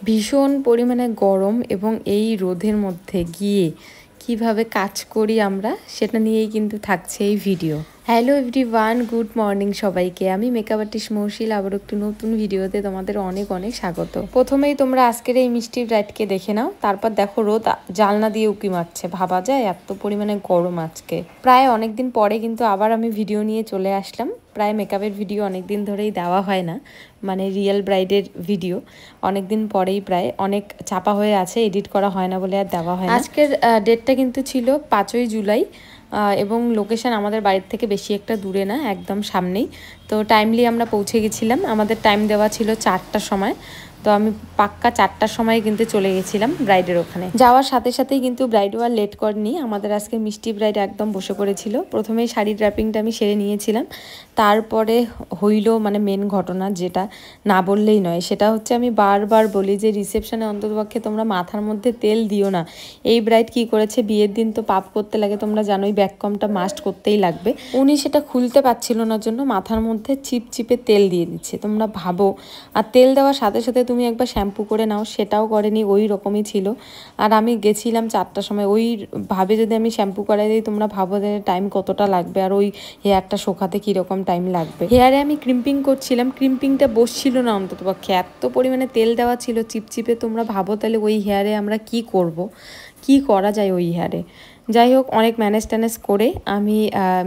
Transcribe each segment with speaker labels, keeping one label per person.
Speaker 1: ভীষণ পরিমাণে গরম এবং এই রোদের মধ্যে গিয়ে কিভাবে কাজ করি আমরা সেটা নিয়েই কিন্তু থাকছে এই video. Hello everyone, good morning সবাইকে। আমি মেকআপ আর্টিস্ট মৌশিল, আবার একটু নতুন ভিডিওতে তোমাদের অনেক অনেক স্বাগত। প্রথমেই তোমরা আজকের এই মিষ্টি ব্রাইডকে দেখে নাও, তারপর দেখো রোদ জানলা দিয়ে উঁকি মারছে। ভাবা যায় এত পরিমাণে গরম আজকে। প্রায় অনেকদিন পরে কিন্তু আবার আমি ভিডিও নিয়ে চলে আসলাম। প্রায় মেকআপের ভিডিও অনেকদিন ধরেই দেওয়া হয় না, মানে রিয়েল ব্রাইডের ভিডিও অনেকদিন পরেই প্রায় অনেক চাপা হয়ে আছে, এডিট করা হয় না বলে আর দেওয়া হয় না। আজকের ডেটটা কিন্তু ছিল 5ই জুলাই এবং লোকেশন আমাদের বাড়ির থেকে বেশি একটা দূরে না, একদম সামনেই। তো টাইমলি আমরা পৌঁছে গেছিলাম। আমাদের টাইম দেওয়া ছিল 4টার সময়, তো আমি পাক্কা 4টার সময় কিন্তু চলে গেছিলাম ব্রাইডের ওখানে। যাওয়ার সাথে সাথেই কিন্তু ব্রাইডও আর লেট করেনি। আমাদের আজকে মিষ্টি ব্রাইড একদম বসে পড়েছিল। প্রথমেই শাড়ি ড্র্যাপিংটা আমি সেরে নিয়েছিলাম, তারপরে হইল মানে মেন ঘটনা, যেটা না বললেই নয়। সেটা হচ্ছে আমি বারবার বলি যে রিসেপশনে অন্ততপক্ষে তোমরা মাথার মধ্যে তেল দিও না। এই ব্রাইড কি করেছে, বিয়ের দিন তো পাপ করতে লাগে, তোমরা জানোই ব্যাককমটা মাস্ট করতেই লাগবে। উনি সেটা খুলতে পারছিল না জন্য মাথার মধ্যে চিপচিপে তেল দিয়ে দিচ্ছে। তোমরা ভাবো, আর তেল দেওয়ার সাথে সাথে তুমি একবার শ্যাম্পু করে নাও, সেটাও করেনি, ওই রকমই ছিল। আর আমি গেছিলাম 4টার সময়, ওই ভাবে যদি আমি শ্যাম্পু করাই দিই, তোমরা ভাবো যে টাইম কতটা লাগবে আর ওই হেয়ারটা শোকাতে কীরকম টাইম লাগবে। হেয়ারে আমি ক্রিম্পিং করছিলাম, ক্রিম্পিংটা বসছিল না অন্ততপক্ষে, এত পরিমাণে তেল দেওয়া ছিল চিপচিপে। তোমরা ভাবো তাহলে ওই হেয়ারে আমরা কি করব, কি করা যায় ওই হেয়ারে। যাই হোক, অনেক ম্যানেজ ট্যানেজ করে আমি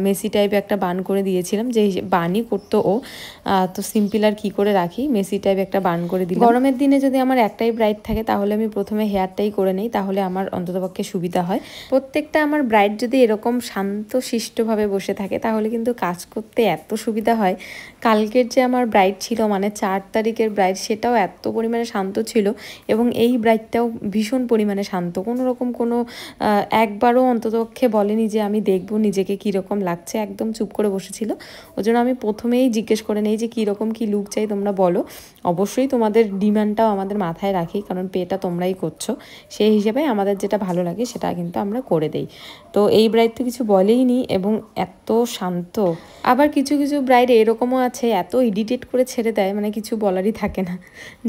Speaker 1: মেসি টাইপ একটা বান করে দিয়েছিলাম, যে বানই করতো ও, তো সিম্পল আর কী করে রাখি, মেসি টাইপ একটা বান করে দিই। গরমের দিনে যদি আমার একটাই ব্রাইড থাকে তাহলে আমি প্রথমে হেয়ারটাই করে নিই, তাহলে আমার অন্ততপক্ষে সুবিধা হয়। প্রত্যেকটা আমার ব্রাইড যদি এরকম শান্ত শিষ্টভাবে বসে থাকে তাহলে কিন্তু কাজ করতে এত সুবিধা হয়। কালকের যে আমার ব্রাইড ছিল, মানে 4 তারিখের ব্রাইড, সেটাও এত পরিমাণে শান্ত ছিল এবং এই ব্রাইডটাও ভীষণ পরিমাণে শান্ত। কোনো রকম কোনো একবারও অন্ততপক্ষে বলেনি যে আমি দেখবো নিজেকে কীরকম লাগছে, একদম চুপ করে বসেছিল। ওই জন্য আমি প্রথমেই জিজ্ঞেস করে নেই যে কীরকম কী লুক চাই তোমরা বলো। অবশ্যই তোমাদের ডিমান্ডটাও আমাদের মাথায় রাখি, কারণ পেটা তোমরাই করছো, সেই হিসেবে আমাদের যেটা ভালো লাগে সেটা কিন্তু আমরা করে দেই। তো এই ব্রাইড তো কিছু বলেই নি এবং এত শান্ত। আবার কিছু কিছু ব্রাইড এরকমও আছে, এত ইডিটেট করে ছেড়ে দেয়, মানে কিছু বলারই থাকে না।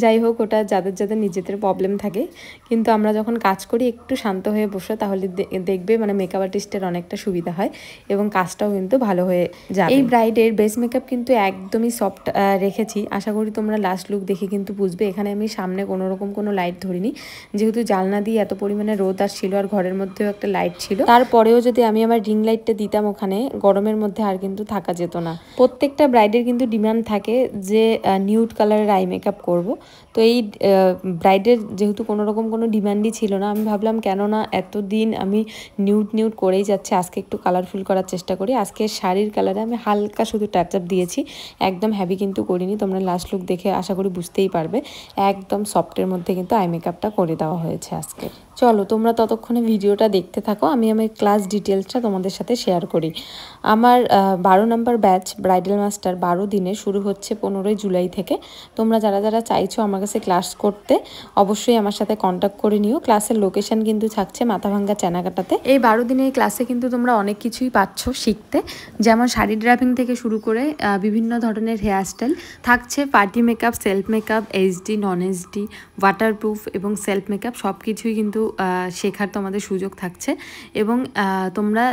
Speaker 1: যাই হোক, ওটা যাদের যাদের নিজেদের প্রবলেম থাকে, কিন্তু আমরা যখন কাজ করি একটু শান্ত হয়ে বসে, তাহলে দেখবে মানে মেকআপ আর্টিস্টের অনেকটা সুবিধা হয় এবং কাজটাও কিন্তু ভালো হয়ে যায়। এই ব্রাইডের বেস মেকআপ কিন্তু একদমই সফট রেখেছি, আশা করি তোমরা লাস্ট লুক দেখে কিন্তু বুঝবে। এখানে আমি সামনে কোনো রকম কোনো লাইট ধরিনি, যেহেতু জানলা দিয়ে এত পরিমাণে রোদ আসছিল আর ঘরের মধ্যেও একটা লাইট ছিল। তারপরেও যদি আমি আমার রিং লাইটটা দিতাম ওখানে, গরমের মধ্যে আর কিন্তু থাকা যেত না। প্রত্যেকটা ব্রাইডের কিন্তু ডিমান্ড থাকে যে নিউড কালারের আই মেকআপ করবো। তো এই ব্রাইডের যেহেতু কোনো রকম কোনো ডিমান্ডই ছিল না, আমি ভাবলাম কেননা এতদিন আমি নিউড করেই যাচ্ছে, আজকে একটু কালারফুল করার চেষ্টা করি। আজকে শাড়ির কালারে আমি হালকা শুধু টাচ আপ দিয়েছি, একদম হ্যাভি কিন্তু করিনি। তোমরা লাস্ট লুক দেখে আশা করি বুঝতেই পারবে, একদম সফটের মধ্যে কিন্তু আই মেকআপটা করে দেওয়া হয়েছে আজকে। চলো তোমরা ততক্ষণে ভিডিওটা দেখতে থাকো, আমি আমার ক্লাস ডিটেলসটা তোমাদের সাথে শেয়ার করি। আমার 12 নম্বর ব্যাচ ব্রাইডাল মাস্টার 12 দিনে শুরু হচ্ছে 15ই জুলাই থেকে। তোমরা যারা যারা চাইছো আমার কাছে ক্লাস করতে, অবশ্যই আমার সাথে কন্ট্যাক্ট করে নিও। ক্লাসের লোকেশন কিন্তু থাকছে মাথাভাঙ্গা চানাকাটাতে। এই 12 দিনের ক্লাসে কিন্তু তোমরা অনেক কিছুই পাচ্ছ শিখতে, যেমন শাড়ি ড্রাপিং থেকে শুরু করে বিভিন্ন ধরনের হেয়ারস্টাইল থাকছে, party makeup, self makeup, HD, নন এইচডি, ওয়াটারপ্রুফ এবং সেলফ মেকআপ সব কিছুই কিন্তু শেখার তোমাদের সুযোগ থাকছে। এবং তোমরা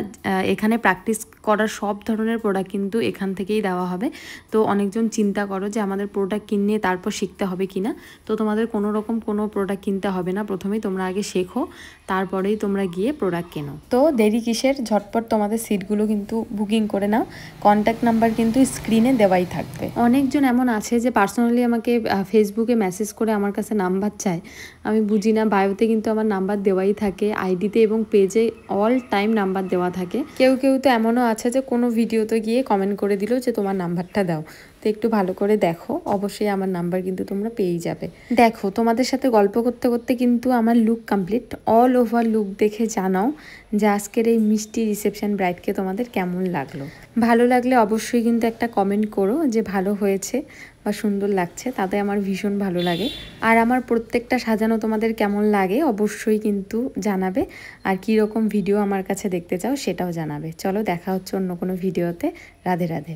Speaker 1: এখানে প্র্যাকটিস করার সব ধরনের প্রোডাক্ট কিন্তু এখান থেকেই দেওয়া হবে। তো অনেকজন চিন্তা করো যে আমাদের প্রোডাক্ট কিনে তারপর শিখতে হবে কিনা, তো তোমাদের কোনো রকম কোনো প্রোডাক্ট কিনতে হবে না। প্রথমেই তোমরা আগে শেখো, তারপরেই তোমরা গিয়ে প্রোডাক্ট কেনো। তো দেরি কিসের, ঝটপট তোমাদের সিটগুলো কিন্তু বুকিং করে নাও। কন্ট্যাক্ট নাম্বার কিন্তু স্ক্রিনে দেওয়াই থাকবে। অনেকজন এমন আছে যে পার্সোনালি আমাকে ফেসবুকে মেসেজ করে আমার কাছে নাম্বার চায়, আমি বুঝি না। বায়োতে কিন্তু আমার নাম্বার দেওয়াই থাকে, আইডিতে এবং পেজে অল টাইম নাম্বার দেওয়া থাকে। কেউ কেউ তো এমনও আছে যে কোনো ভিডিওতে গিয়ে কমেন্ট করে দিল যে তোমার নাম্বারটা দাও। তো একটু ভালো করে দেখো, অবশ্যই আমার নাম্বার কিন্তু তোমরা পেয়েই যাবে। দেখো, তোমাদের সাথে গল্প করতে করতে কিন্তু আমার look complete. All over look দেখে জানাও যে আজকের এই মিষ্টি রিসেপশন ব্রাইডকে তোমাদের কেমন লাগলো। ভালো লাগলে অবশ্যই কিন্তু একটা কমেন্ট করো যে ভালো হয়েছে বা সুন্দর লাগছে, তাতে আমার ভীষণ ভালো লাগে। আর আমার প্রত্যেকটা সাজানো তোমাদের কেমন লাগে অবশ্যই কিন্তু জানাবে, আর কী রকম ভিডিও আমার কাছে দেখতে চাও সেটাও জানাবে। চলো দেখা হচ্ছে অন্য কোনো ভিডিওতে। রাধে রাধে।